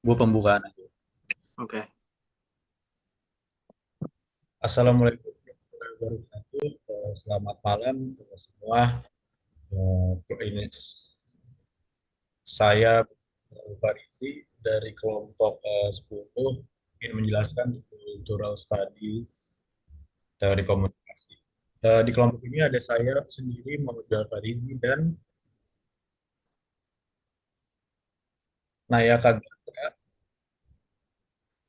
Gue pembukaan aja. Oke. Assalamualaikum warahmatullahi wabarakatuh. Selamat malam semua. Ini saya Farisi dari kelompok 10 ingin menjelaskan cultural study teori komunikasi. Di kelompok ini ada saya sendiri, Muhammad Farisi dan Naya Kagata.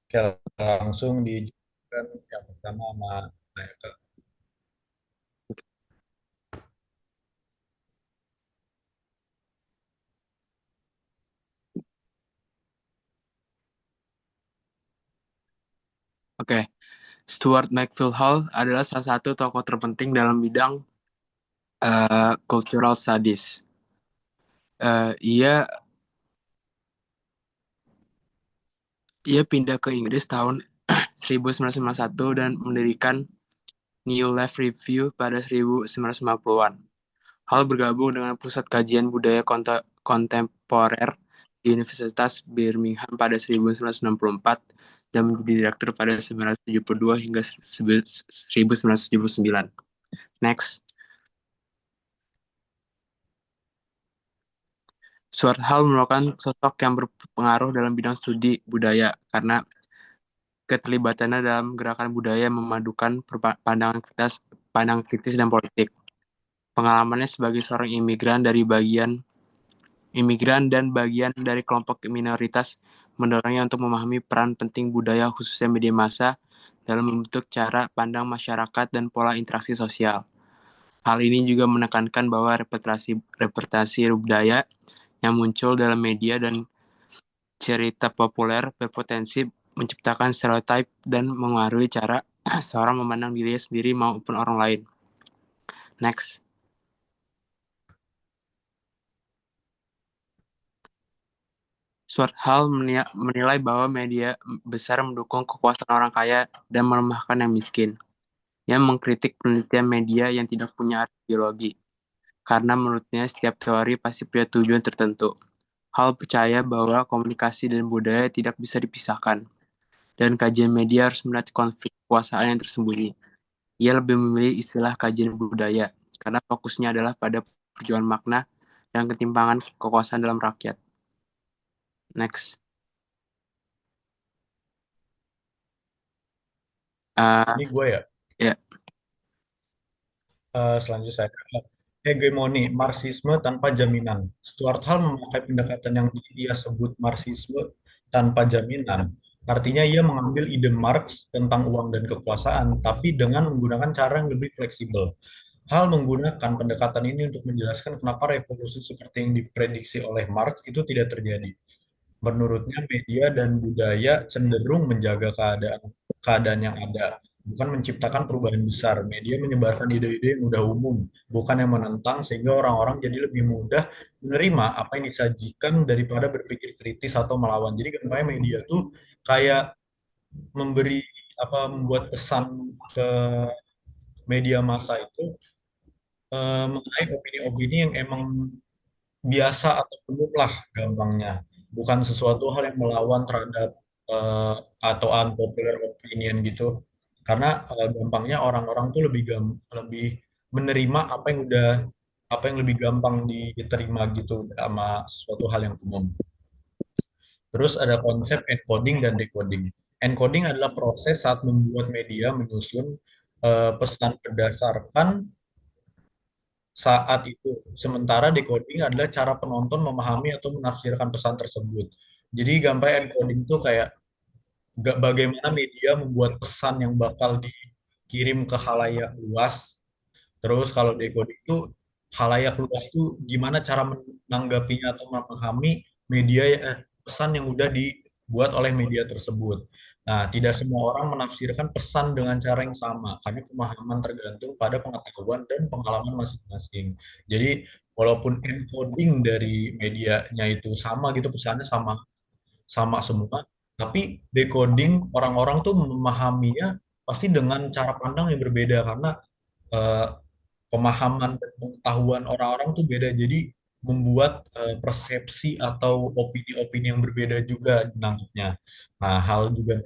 Oke, langsung dijelaskan yang pertama sama Naya Kagata. Oke. Stuart McFill Hall adalah salah satu tokoh terpenting dalam bidang cultural studies. Ia ia pindah ke Inggris tahun 1951 dan mendirikan New Life Review pada 1950-an. Hall bergabung dengan Pusat Kajian Budaya Kontemporer di Universitas Birmingham pada 1964 dan menjadi direktur pada 1972 hingga 1979. Next. Stuart Hall merupakan sosok yang berpengaruh dalam bidang studi budaya karena keterlibatannya dalam gerakan budaya memadukan pandangan kritis dan politik. Pengalamannya sebagai seorang imigran dan bagian dari kelompok minoritas mendorongnya untuk memahami peran penting budaya khususnya media massa dalam membentuk cara pandang masyarakat dan pola interaksi sosial. Hal ini juga menekankan bahwa representasi budaya yang muncul dalam media dan cerita populer berpotensi menciptakan stereotip dan mengaruhi cara seorang memandang dirinya sendiri maupun orang lain. Next. Stuart Hall menilai bahwa media besar mendukung kekuasaan orang kaya dan melemahkan yang miskin. Ia mengkritik penelitian media yang tidak punya arti biologi, karena menurutnya setiap teori pasti punya tujuan tertentu. Hall percaya bahwa komunikasi dan budaya tidak bisa dipisahkan, dan kajian media harus melihat konflik kekuasaan yang tersembunyi. Ia lebih memilih istilah kajian budaya, karena fokusnya adalah pada perjuangan makna dan ketimpangan kekuasaan dalam rakyat. Next. Uh, Ini gue ya. ya, Selanjutnya saya hegemoni Marxisme tanpa jaminan. Stuart Hall memakai pendekatan yang ia sebut Marxisme tanpa jaminan. Artinya ia mengambil ide Marx tentang uang dan kekuasaan, tapi dengan menggunakan cara yang lebih fleksibel. Hal menggunakan pendekatan ini untuk menjelaskan kenapa revolusi seperti yang diprediksi oleh Marx itu tidak terjadi. Menurutnya media dan budaya cenderung menjaga keadaan keadaan yang ada, bukan menciptakan perubahan besar. Media menyebarkan ide-ide yang udah umum, bukan yang menentang, sehingga orang-orang jadi lebih mudah menerima apa yang disajikan daripada berpikir kritis atau melawan. Jadi gampangnya media tuh kayak memberi membuat pesan ke media massa itu mengenai opini-opini yang emang biasa atau umum lah gampangnya, bukan sesuatu hal yang melawan terhadap eh, atau unpopular opinion gitu, karena gampangnya orang-orang tuh lebih menerima apa yang lebih gampang diterima gitu sama suatu hal yang umum. Terus ada konsep encoding dan decoding. Encoding adalah proses saat membuat media menyusun pesan berdasarkan saat itu. Sementara decoding adalah cara penonton memahami atau menafsirkan pesan tersebut. Jadi gampang encoding itu kayak bagaimana media membuat pesan yang bakal dikirim ke khalayak luas. Terus kalau decoding itu khalayak luas itu gimana cara menanggapinya atau memahami pesan yang udah dibuat oleh media tersebut. Nah, tidak semua orang menafsirkan pesan dengan cara yang sama karena pemahaman tergantung pada pengetahuan dan pengalaman masing-masing. Jadi, walaupun encoding dari medianya itu sama gitu, pesannya sama sama semua, tapi decoding orang-orang tuh memahaminya pasti dengan cara pandang yang berbeda karena eh, pemahaman dan pengetahuan orang-orang tuh beda. Jadi membuat persepsi atau opini-opini yang berbeda juga menangkapnya. Nah, hal juga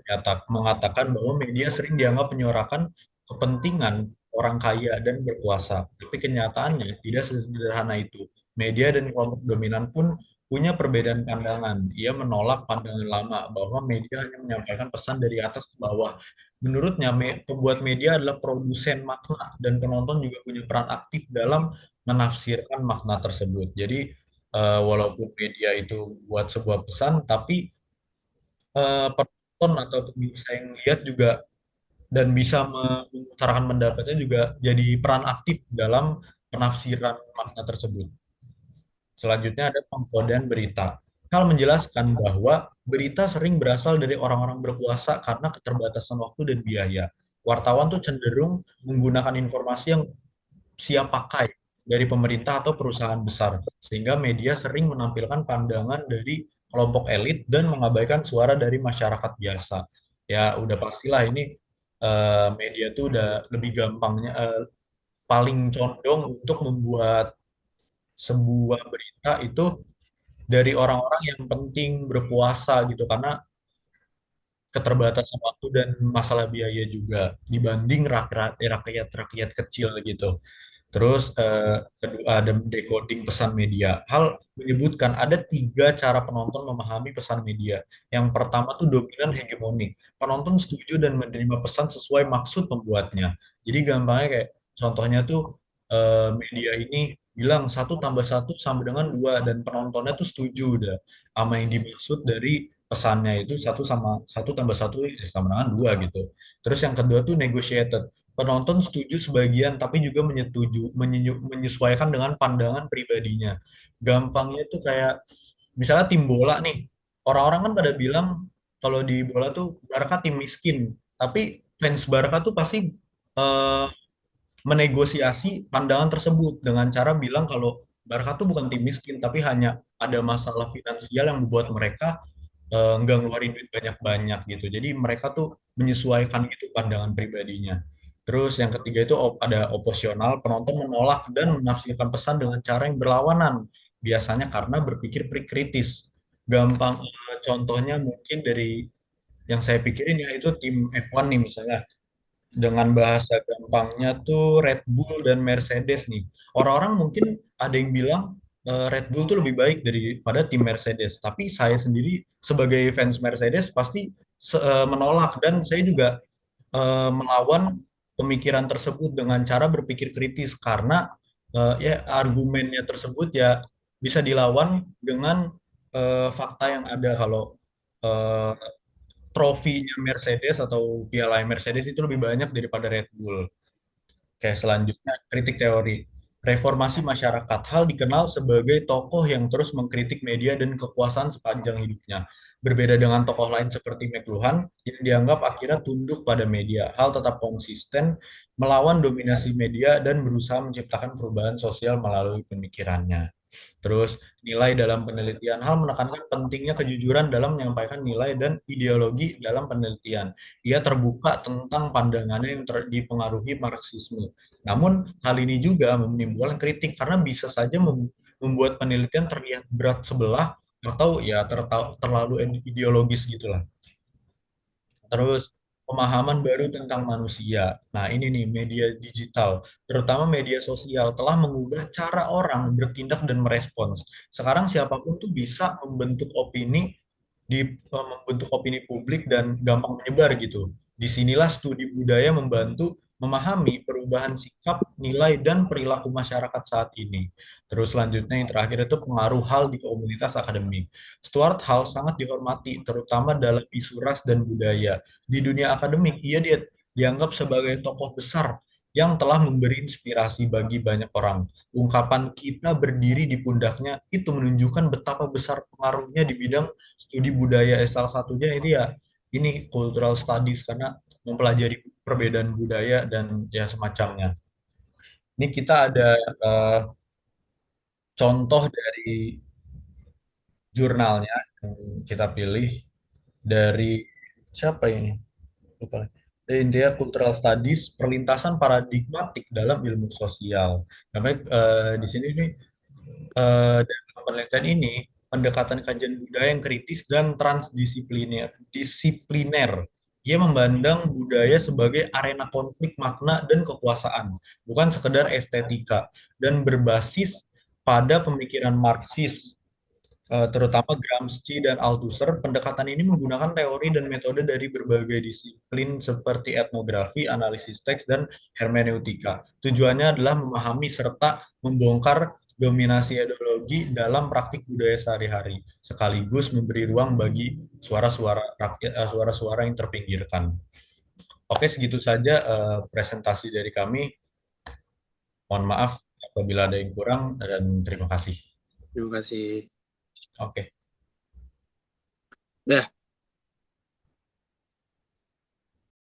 mengatakan bahwa media sering dianggap menyuarakan kepentingan orang kaya dan berkuasa. Tapi kenyataannya tidak sesederhana itu. Media dan kelompok dominan pun punya perbedaan pandangan. Ia menolak pandangan lama bahwa media hanya menyampaikan pesan dari atas ke bawah. Menurutnya, pembuat media adalah produsen makna dan penonton juga punya peran aktif dalam menafsirkan makna tersebut. Jadi walaupun media itu buat sebuah pesan, tapi penonton atau pemirsa yang lihat juga dan bisa mengutarakan pendapatnya juga jadi peran aktif dalam penafsiran makna tersebut. Selanjutnya ada pengkodean berita. Hal menjelaskan bahwa berita sering berasal dari orang-orang berkuasa karena keterbatasan waktu dan biaya. Wartawan tuh cenderung menggunakan informasi yang siap pakai dari pemerintah atau perusahaan besar, sehingga media sering menampilkan pandangan dari kelompok elit dan mengabaikan suara dari masyarakat biasa. Ya, udah pastilah ini media tuh udah lebih gampangnya paling condong untuk membuat sebuah berita itu dari orang-orang yang penting berpuasa gitu karena keterbatasan waktu dan masalah biaya juga dibanding rakyat kecil gitu. Terus kedua ada decoding pesan media. Hal menyebutkan ada tiga cara penonton memahami pesan media. Yang pertama tuh dominan hegemonik. Penonton setuju dan menerima pesan sesuai maksud pembuatnya. Jadi gampangnya kayak contohnya tuh media ini bilang satu tambah satu sama dengan dua dan penontonnya tuh setuju udah sama yang dimaksud dari pesannya itu satu sama satu tambah satu ya sama dengan dua gitu. Terus yang kedua tuh negotiated. Penonton setuju sebagian, tapi juga menyesuaikan dengan pandangan pribadinya. Gampangnya tuh kayak, misalnya tim bola nih, orang-orang kan pada bilang kalau di bola tuh Barca tim miskin, tapi fans Barca tuh pasti eh, menegosiasi pandangan tersebut dengan cara bilang kalau Barca tuh bukan tim miskin, tapi hanya ada masalah finansial yang membuat mereka nggak ngeluarin duit banyak-banyak gitu. Jadi mereka tuh menyesuaikan gitu pandangan pribadinya. Terus yang ketiga itu ada oposional, penonton menolak dan menafsirkan pesan dengan cara yang berlawanan, biasanya karena berpikir kritis. Gampang contohnya mungkin dari yang saya pikirin ya itu tim F1 nih misalnya dengan bahasa gampangnya tuh Red Bull dan Mercedes nih. Orang-orang mungkin ada yang bilang Red Bull tuh lebih baik daripada tim Mercedes. Tapi saya sendiri sebagai fans Mercedes pasti menolak dan saya juga melawan pemikiran tersebut dengan cara berpikir kritis karena ya argumennya tersebut ya bisa dilawan dengan fakta yang ada kalau eh, trofinya Mercedes atau piala Mercedes itu lebih banyak daripada Red Bull. Oke, selanjutnya kritik teori. Reformasi masyarakat. Hal dikenal sebagai tokoh yang terus mengkritik media dan kekuasaan sepanjang hidupnya. Berbeda dengan tokoh lain seperti McLuhan, yang dianggap akhirnya tunduk pada media. Hal tetap konsisten melawan dominasi media dan berusaha menciptakan perubahan sosial melalui pemikirannya. Terus nilai dalam penelitian. Hal menekankan pentingnya kejujuran dalam menyampaikan nilai dan ideologi dalam penelitian. Ia terbuka tentang pandangannya yang dipengaruhi Marxisme. Namun hal ini juga menimbulkan kritik karena bisa saja membuat penelitian terlihat berat sebelah atau ya terlalu ideologis gitulah. Terus pemahaman baru tentang manusia. Nah, ini nih media digital, terutama media sosial telah mengubah cara orang bertindak dan merespons. Sekarang siapapun tuh bisa membentuk opini publik dan gampang menyebar gitu. Disinilah studi budaya membantu memahami perubahan sikap, nilai, dan perilaku masyarakat saat ini. Terus selanjutnya yang terakhir itu pengaruh hal di komunitas akademik. Stuart Hall sangat dihormati, terutama dalam isu ras dan budaya. Di dunia akademik, dianggap sebagai tokoh besar yang telah memberi inspirasi bagi banyak orang. Ungkapan kita berdiri di pundaknya itu menunjukkan betapa besar pengaruhnya di bidang studi budaya. Salah satunya ini ya ini cultural studies karena mempelajari perbedaan budaya dan ya semacamnya. Ini kita ada eh, contoh dari jurnalnya yang kita pilih dari siapa ini? Lupa. India Cultural Studies perlintasan paradigmatik dalam ilmu sosial. Namanya di sini nih Dalam penelitian ini, pendekatan kajian budaya yang kritis dan disipliner. Ia memandang budaya sebagai arena konflik makna dan kekuasaan, bukan sekedar estetika, dan berbasis pada pemikiran Marxis, terutama Gramsci dan Althusser. Pendekatan ini menggunakan teori dan metode dari berbagai disiplin seperti etnografi, analisis teks, dan hermeneutika. Tujuannya adalah memahami serta membongkar dominasi ideologi dalam praktik budaya sehari-hari, sekaligus memberi ruang bagi suara-suara rakyat, suara-suara yang terpinggirkan. Oke, segitu saja presentasi dari kami. Mohon maaf apabila ada yang kurang dan terima kasih. Terima kasih. Oke. Dah.